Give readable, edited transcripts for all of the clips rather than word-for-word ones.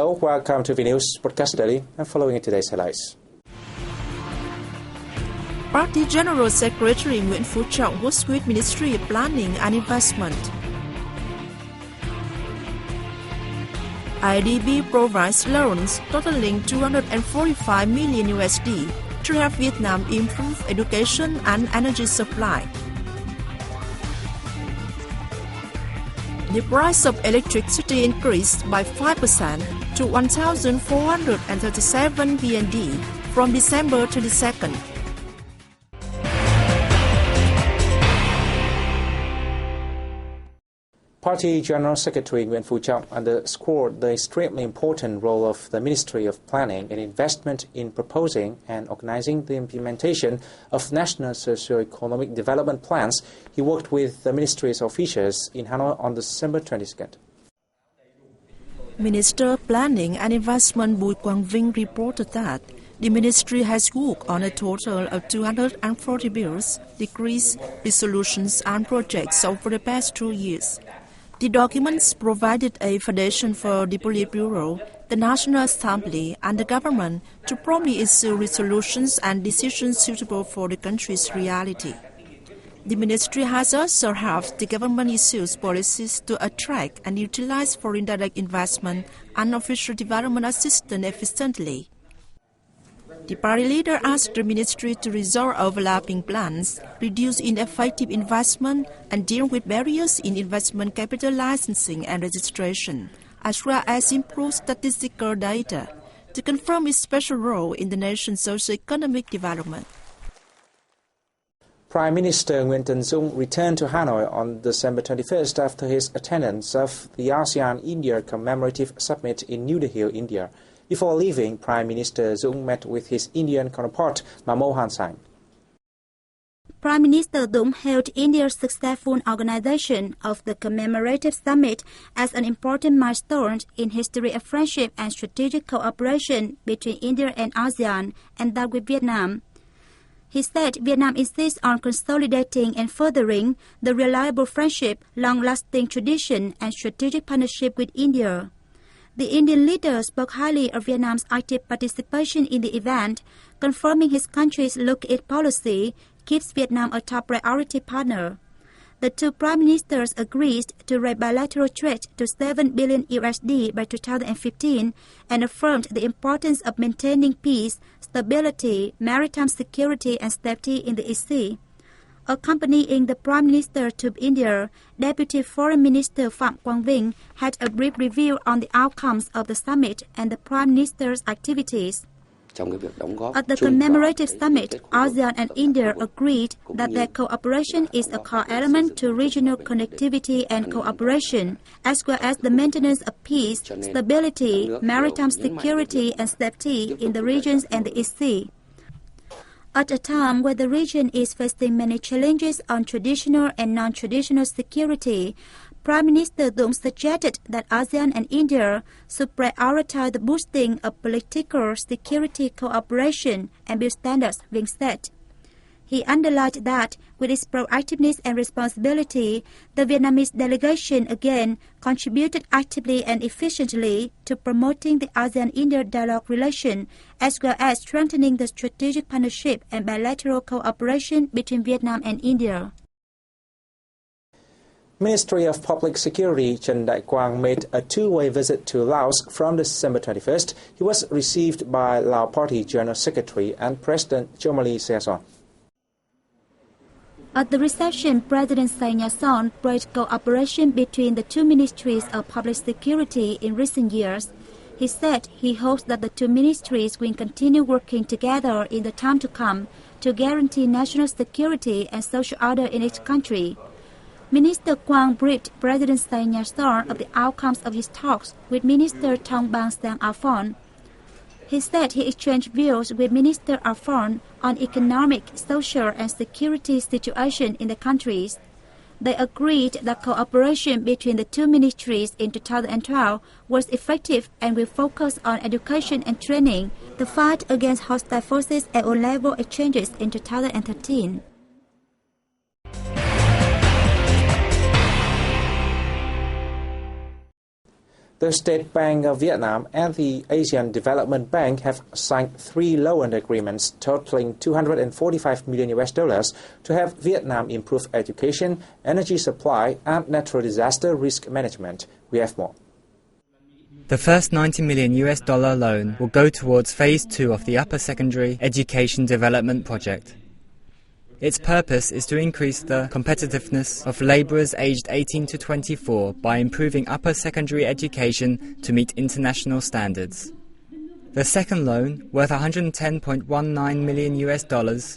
Hello, welcome to VNA Podcast Daily. I'm following today's highlights. Party General Secretary Nguyễn Phú Trọng was with Ministry of Planning and Investment. IDB provides loans totaling $245 million to help Vietnam improve education and energy supply. The price of electricity increased by 5% to 1,437 VND from December 22nd. Party General Secretary Nguyễn Phú Trọng underscored the extremely important role of the Ministry of Planning and Investment in proposing and organizing the implementation of national socio-economic development plans. He worked with the ministry's officials in Hanoi on December 22nd. Minister of Planning and Investment Bùi Quang Vinh reported that the ministry has worked on a total of 240 bills, decrees, resolutions and projects over the past 2 years. The documents provided a foundation for the Politburo, the National Assembly and the government to promptly issue resolutions and decisions suitable for the country's reality. The ministry has also helped the government issue policies to attract and utilize foreign direct investment and official development assistance efficiently. The party leader asked the ministry to resolve overlapping plans, reduce ineffective investment, and deal with barriers in investment capital licensing and registration, as well as improve statistical data to confirm its special role in the nation's socio-economic development. Prime Minister Nguyễn Tấn Dũng returned to Hanoi on December 21st after his attendance of the ASEAN-India Commemorative Summit in New Delhi, India. Before leaving, Prime Minister Dũng met with his Indian counterpart, Manmohan Singh. Prime Minister Dũng hailed India's successful organization of the commemorative summit as an important milestone in history of friendship and strategic cooperation between India and ASEAN, and that with Vietnam. He said Vietnam insists on consolidating and furthering the reliable friendship, long-lasting tradition, and strategic partnership with India. The Indian leader spoke highly of Vietnam's active participation in the event, confirming his country's look-it policy keeps Vietnam a top priority partner. The two prime ministers agreed to raise bilateral trade to $7 billion by 2015 and affirmed the importance of maintaining peace, stability, maritime security and safety in the East Sea. Accompanying the Prime Minister to India, Deputy Foreign Minister Phạm Quang Vinh had a brief review on the outcomes of the summit and the Prime Minister's activities. At the commemorative summit, ASEAN and India agreed that their cooperation is a core element to regional connectivity and cooperation, as well as the maintenance of peace, stability, maritime security and safety in the regions and the East Sea. At a time where the region is facing many challenges on traditional and non-traditional security, Prime Minister Dũng suggested that ASEAN and India should prioritize the boosting of political security cooperation and build standards being set. He underlined that, with its proactiveness and responsibility, the Vietnamese delegation again contributed actively and efficiently to promoting the ASEAN-India dialogue relation, as well as strengthening the strategic partnership and bilateral cooperation between Vietnam and India. Ministry of Public Security Trần Đại Quang made a two-way visit to Laos from December 21st. He was received by Lao Party General Secretary and President Chomali Season. At the reception, President Say Nha-son praised cooperation between the two ministries of public security in recent years. He said he hopes that the two ministries will continue working together in the time to come to guarantee national security and social order in each country. Minister Quang briefed President Say Nha-son of the outcomes of his talks with Minister Thong Bang Sang Aphon. He said he exchanged views with Minister Aphon on economic, social and security situation in the countries. They agreed that cooperation between the two ministries in 2012 was effective and will focus on education and training, the fight against hostile forces at all-level exchanges in 2013. The State Bank of Vietnam and the Asian Development Bank have signed 3 loan agreements totaling $245 million to help Vietnam improve education, energy supply, and natural disaster risk management. We have more. The first $90 million loan will go towards Phase 2 of the Upper Secondary Education Development Project. Its purpose is to increase the competitiveness of labourers aged 18 to 24 by improving upper secondary education to meet international standards. The second loan, worth $110.19 million,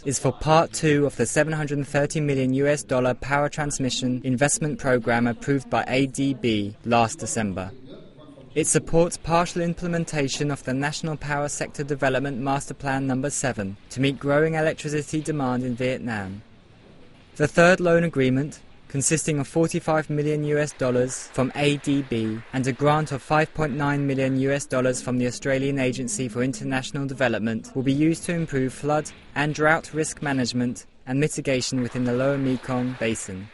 is for Part 2 of the $730 million power transmission investment programme approved by ADB last December. It supports partial implementation of the National Power Sector Development Master Plan No. 7 to meet growing electricity demand in Vietnam. The third loan agreement, consisting of $45 million from ADB and a grant of $5.9 million from the Australian Agency for International Development, will be used to improve flood and drought risk management and mitigation within the Lower Mekong Basin.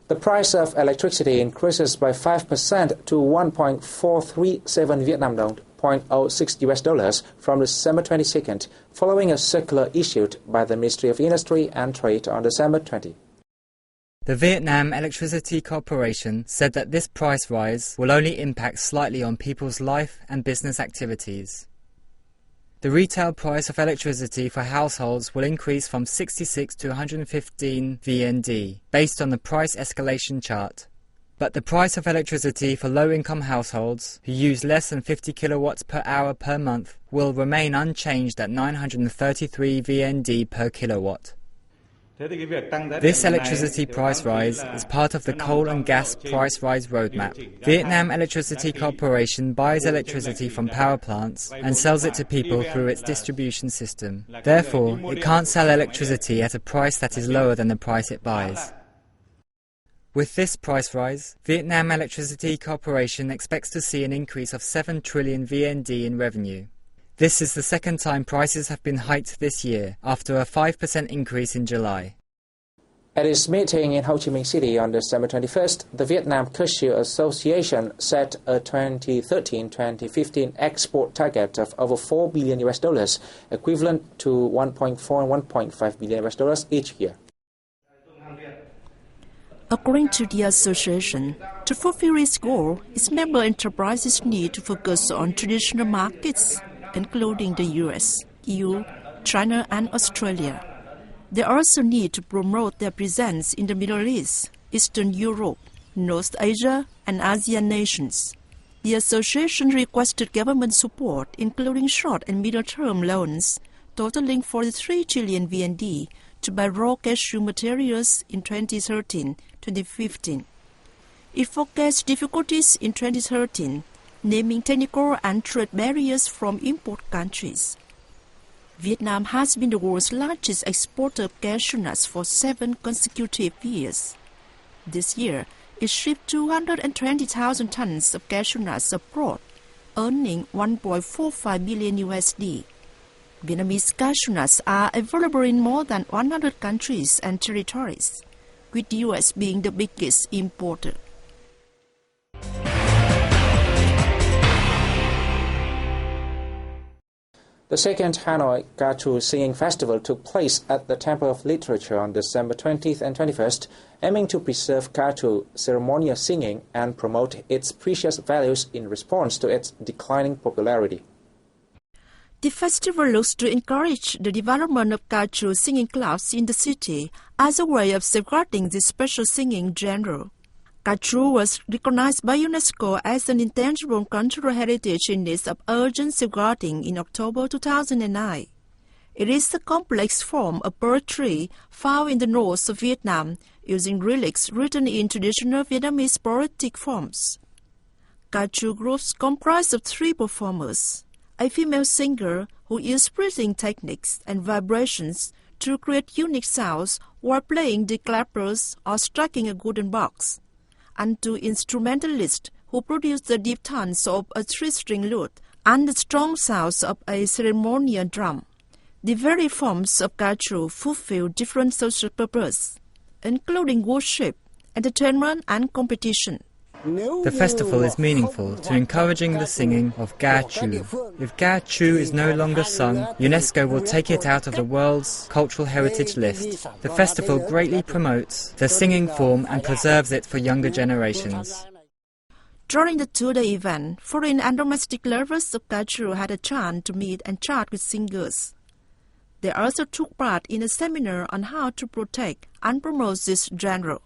The price of electricity increases by 5% to 1.437 Vietnam dong, $0.06 from December 22nd, following a circular issued by the Ministry of Industry and Trade on December 20. The Vietnam Electricity Corporation said that this price rise will only impact slightly on people's life and business activities. The retail price of electricity for households will increase from 66 to 115 VND, based on the price escalation chart. But the price of electricity for low-income households, who use less than 50 kilowatts per hour per month, will remain unchanged at 933 VND per kilowatt. This electricity price rise is part of the coal and gas price rise roadmap. Vietnam Electricity Corporation buys electricity from power plants and sells it to people through its distribution system. Therefore, it can't sell electricity at a price that is lower than the price it buys. With this price rise, Vietnam Electricity Corporation expects to see an increase of 7 trillion VND in revenue. This is the second time prices have been hiked this year, after a 5% increase in July. At its meeting in Ho Chi Minh City on December 21st, the Vietnam Cashew Association set a 2013-2015 export target of over $4 billion, equivalent to $1.4 and $1.5 billion each year. According to the association, to fulfill its goal, its member enterprises need to focus on traditional markets, including the US, EU, China, and Australia. They also need to promote their presence in the Middle East, Eastern Europe, North Asia, and ASEAN nations. The association requested government support, including short and middle-term loans, totaling 43 trillion VND, to buy raw cashew materials in 2013-2015. It forecasts difficulties in 2013, naming technical and trade barriers from import countries. Vietnam has been the world's largest exporter of cashew nuts for 7 consecutive years. This year, it shipped 220,000 tons of cashew nuts abroad, earning $1.45 billion USD. Vietnamese cashew nuts are available in more than 100 countries and territories, with the US being the biggest importer. The second Hanoi Ca Chu Singing Festival took place at the Temple of Literature on December 20th and 21st, aiming to preserve Ca Chu ceremonial singing and promote its precious values in response to its declining popularity. The festival looks to encourage the development of Ca Chu singing clubs in the city as a way of safeguarding this special singing genre. Ca Chu was recognized by UNESCO as an intangible cultural heritage in need of urgent safeguarding in October 2009. It is a complex form of poetry found in the north of Vietnam, using lyrics written in traditional Vietnamese poetic forms. Ca Chu groups comprise of 3 performers: a female singer who uses breathing techniques and vibrations to create unique sounds while playing the clappers or striking a golden box, and 2 instrumentalists who produce the deep tones of a 3-string lute and the strong sounds of a ceremonial drum. The various forms of Ca Chu fulfill different social purposes, including worship, entertainment, and competition. The festival is meaningful to encouraging the singing of Ga Chu. If Ga Chu is no longer sung, UNESCO will take it out of the world's cultural heritage list. The festival greatly promotes the singing form and preserves it for younger generations. During the two-day event, foreign and domestic lovers of Ga Chu had a chance to meet and chat with singers. They also took part in a seminar on how to protect and promote this genre.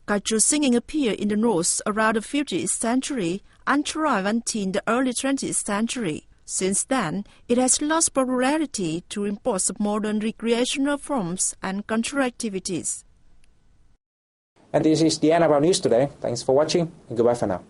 Ga Chu singing appeared in the north around the 15th century and thrived until the early 20th century. Since then, it has lost popularity to imports of modern recreational forms and cultural activities. And this is the end of our news today. Thanks for watching and goodbye for now.